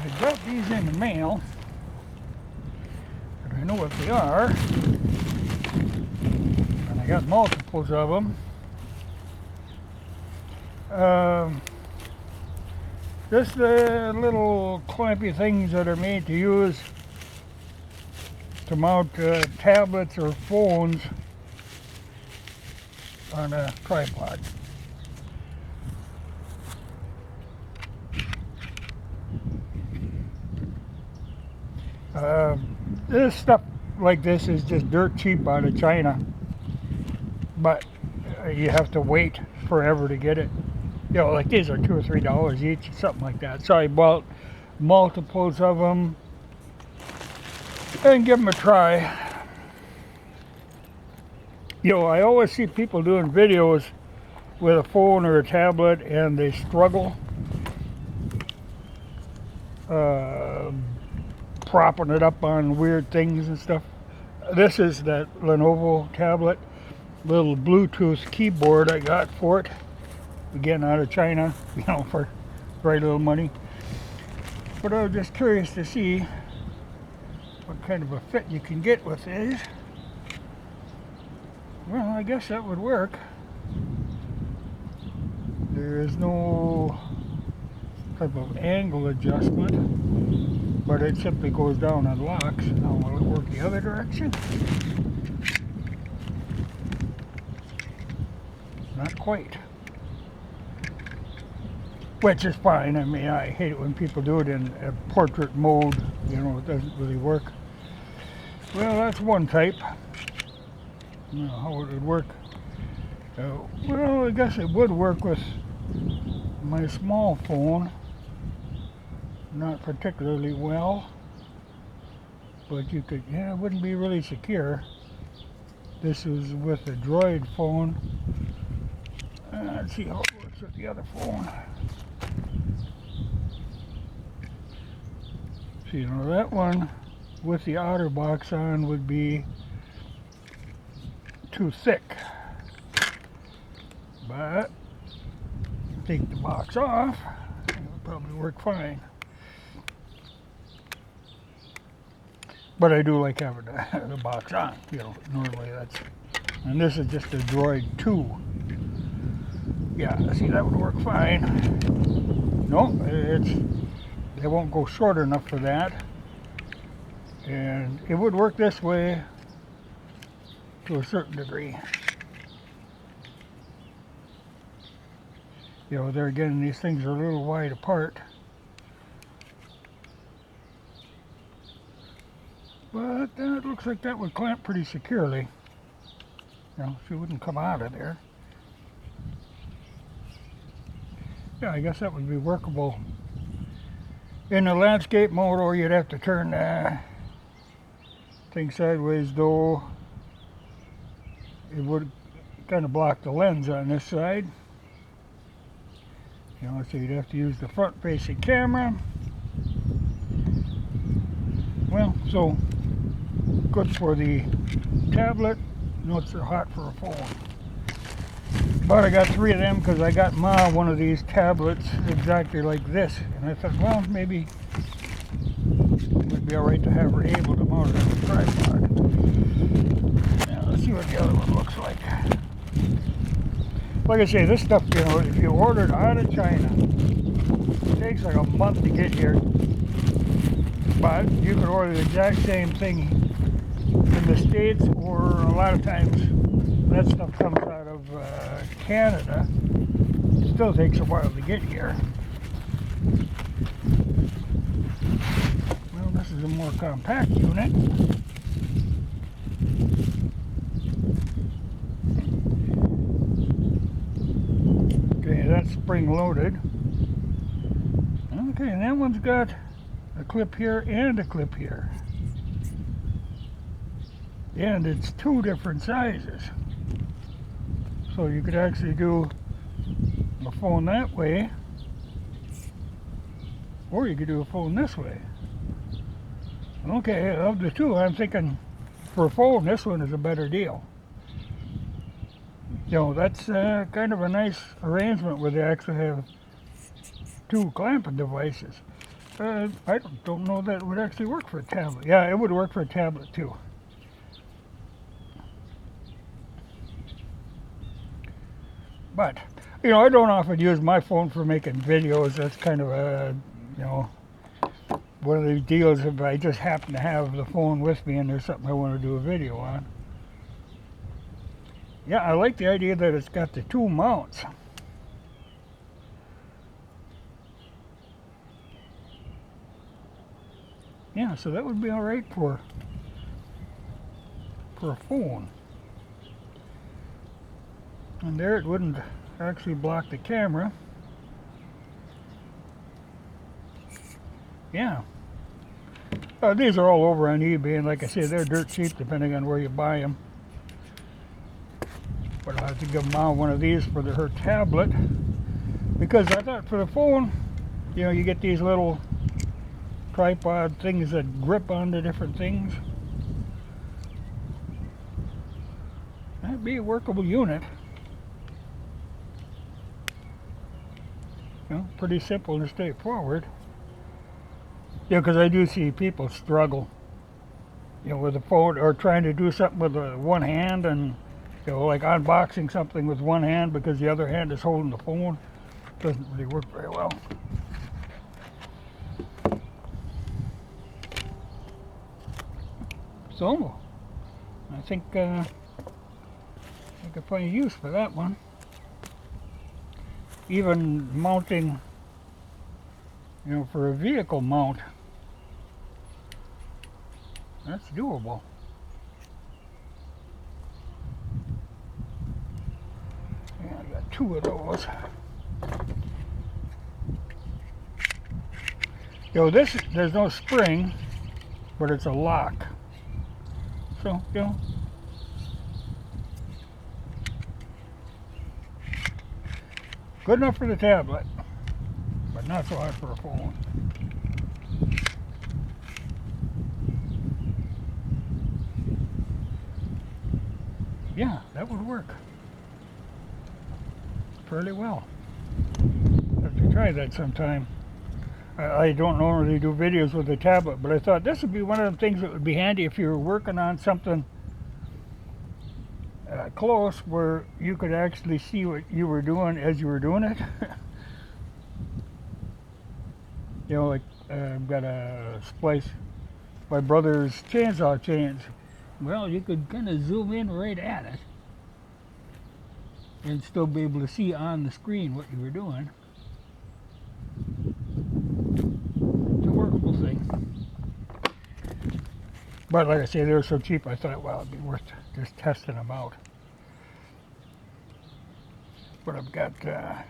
I got these in the mail, and I know what they are, and I got multiples of them. Just the little clampy things that are made to use to mount tablets or phones on a tripod. This stuff like this is just dirt cheap out of China, but you have to wait forever to get it. You know, like these are $2 or $3 each, something like that. So I bought multiples of them and give them a try. You know, I always see people doing videos with a phone or a tablet and they struggle propping it up on weird things and stuff. This is that Lenovo tablet, little Bluetooth keyboard I got for it, again out of China, you know, for very little money. But I was just curious to see what kind of a fit you can get with these. Well, I guess that would work. There is no type of angle adjustment, but it simply goes down and locks. Now will it work the other direction? Not quite. Which is fine. I mean, I hate it when people do it in a portrait mode. You know, it doesn't really work. Well, that's one type. Now, how would it work? Well, I guess it would work with my small phone. Not particularly well. But you could, yeah, it wouldn't be really secure. This is with a Droid phone. Let's see how it works with the other phone. So, you know, that one with the OtterBox on would be too thick. But take the box off, it would probably work fine. But I do like having the box on, you know, normally that's, and this is just a Droid 2. Yeah, see, that would work fine. No, it won't go short enough for that. And it would work this way to a certain degree. You know, there again, these things are a little wide apart. But it looks like that would clamp pretty securely. You know, she wouldn't come out of there. Yeah, I guess that would be workable in the landscape mode, or you'd have to turn the thing sideways, though it would kind of block the lens on this side. You know, so you'd have to use the front-facing camera. Well, so good for the tablet. Notes are hot for a phone. But I got 3 of them because I got Ma one of these tablets exactly like this. And I thought, well, maybe it would be alright to have her able to mount it on a tripod. Now, let's see what the other one looks like. Like I say, this stuff, you know, if you order it out of China, it takes like a month to get here. But you can order the exact same thing in the States, or a lot of times that stuff comes out of Canada. It still takes a while to get here. Well, this is a more compact unit. Okay, that's spring loaded. Okay, and that one's got a clip here and a clip here. And it's 2 different sizes. So you could actually do a phone that way, or you could do a phone this way. Okay, of the 2, I'm thinking for a phone, this one is a better deal. You know, that's kind of a nice arrangement where they actually have 2 clamping devices. I don't know that it would actually work for a tablet. Yeah, it would work for a tablet too. But, you know, I don't often use my phone for making videos. That's kind of a, you know, one of these deals if I just happen to have the phone with me and there's something I want to do a video on. Yeah, I like the idea that it's got the two mounts. Yeah, so that would be all right for a phone. And there it wouldn't actually block the camera. Yeah. These are all over on eBay, and like I say, they're dirt cheap depending on where you buy them. But I'll have to give Mom one of these for her tablet, because I thought for the phone, you know, you get these little tripod things that grip onto different things. That'd be a workable unit. You know, pretty simple and straightforward. Yeah, because I do see people struggle, you know, with the phone or trying to do something with one hand, and you know, like unboxing something with one hand because the other hand is holding the phone. Doesn't really work very well. So, I think I could find use for that one. Even mounting, you know, for a vehicle mount, that's doable. Yeah, I got two of those. You know, this, there's no spring, but it's a lock. So, you know, good enough for the tablet, but not so hard for a phone. Yeah, that would work fairly well. Have to try that sometime. I don't normally do videos with a tablet, but I thought this would be one of the things that would be handy if you were working on something close where you could actually see what you were doing as you were doing it. You know, like I've got a splice my brother's chainsaw chains. Well, you could kind of zoom in right at it and still be able to see on the screen what you were doing. It's a workable thing. But like I say, they were so cheap, I thought, well, it'd be worth just testing them out. But I've got a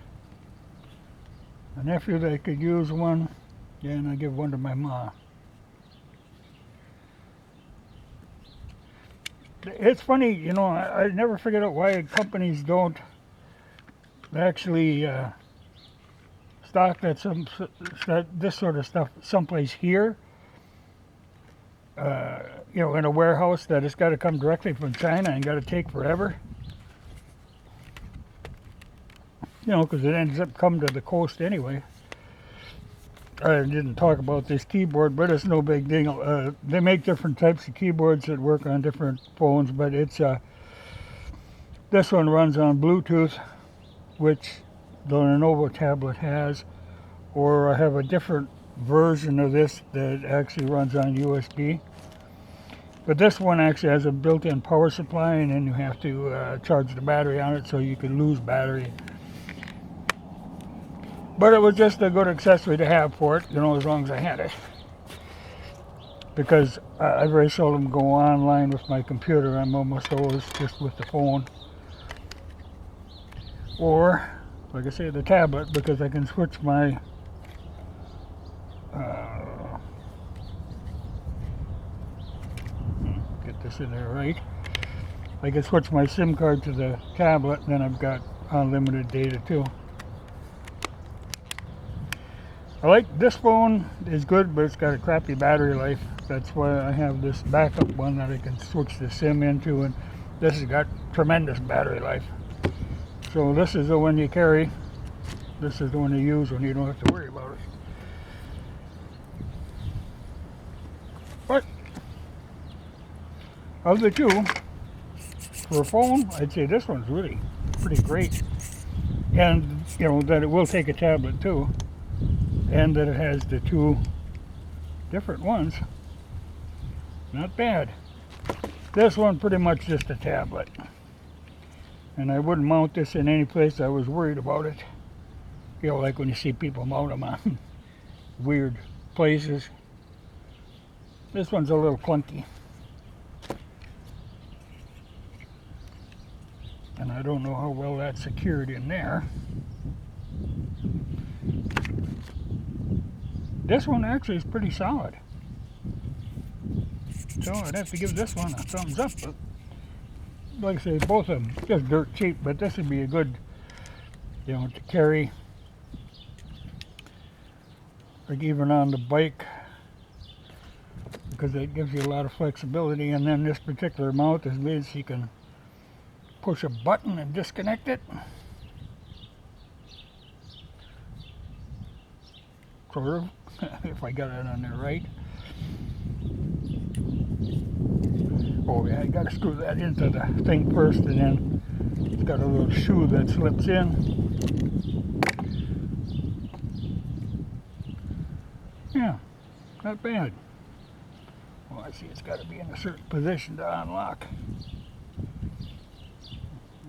nephew that could use one, and I give one to my mom. It's funny, you know, I never figured out why companies don't actually stock this sort of stuff someplace here. You know, in a warehouse that it's got to come directly from China and got to take forever. You know, because it ends up coming to the coast anyway. I didn't talk about this keyboard, but it's no big deal. They make different types of keyboards that work on different phones, but it's this one runs on Bluetooth, which the Lenovo tablet has, or I have a different version of this that actually runs on USB. But this one actually has a built-in power supply, and then you have to charge the battery on it so you can lose battery. But it was just a good accessory to have for it, you know, as long as I had it. Because I very seldom go online with my computer. I'm almost always just with the phone. Or, like I say, the tablet, because I can switch my get this in there right. I can switch my SIM card to the tablet, and then I've got unlimited data too. I like this phone is good, but it's got a crappy battery life. That's why I have this backup one that I can switch the SIM into, and this has got tremendous battery life. So this is the one you carry. This is the one you use when you don't have to worry about it. Of the two, for a phone, I'd say this one's really pretty great. And, you know, that it will take a tablet too. And that it has the two different ones. Not bad. This one pretty much just a tablet. And I wouldn't mount this in any place I was worried about it. You know, like when you see people mount them on weird places. This one's a little clunky. And I don't know how well that's secured in there. This one actually is pretty solid. So I'd have to give this one a thumbs up. But like I say, both of them just dirt cheap, but this would be a good, you know, to carry. Like even on the bike, because it gives you a lot of flexibility. And then this particular mount is made so you can push a button and disconnect it. Sort of, if I got it on there right. Oh yeah, I gotta screw that into the thing first, and then it's got a little shoe that slips in. Yeah, not bad. Well, I see it's got to be in a certain position to unlock.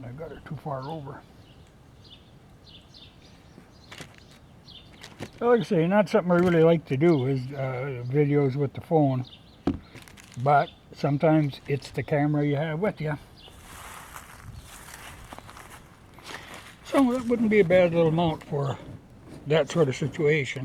I got her too far over. Like I say, not something I really like to do is videos with the phone, but sometimes it's the camera you have with you. So that wouldn't be a bad little mount for that sort of situation.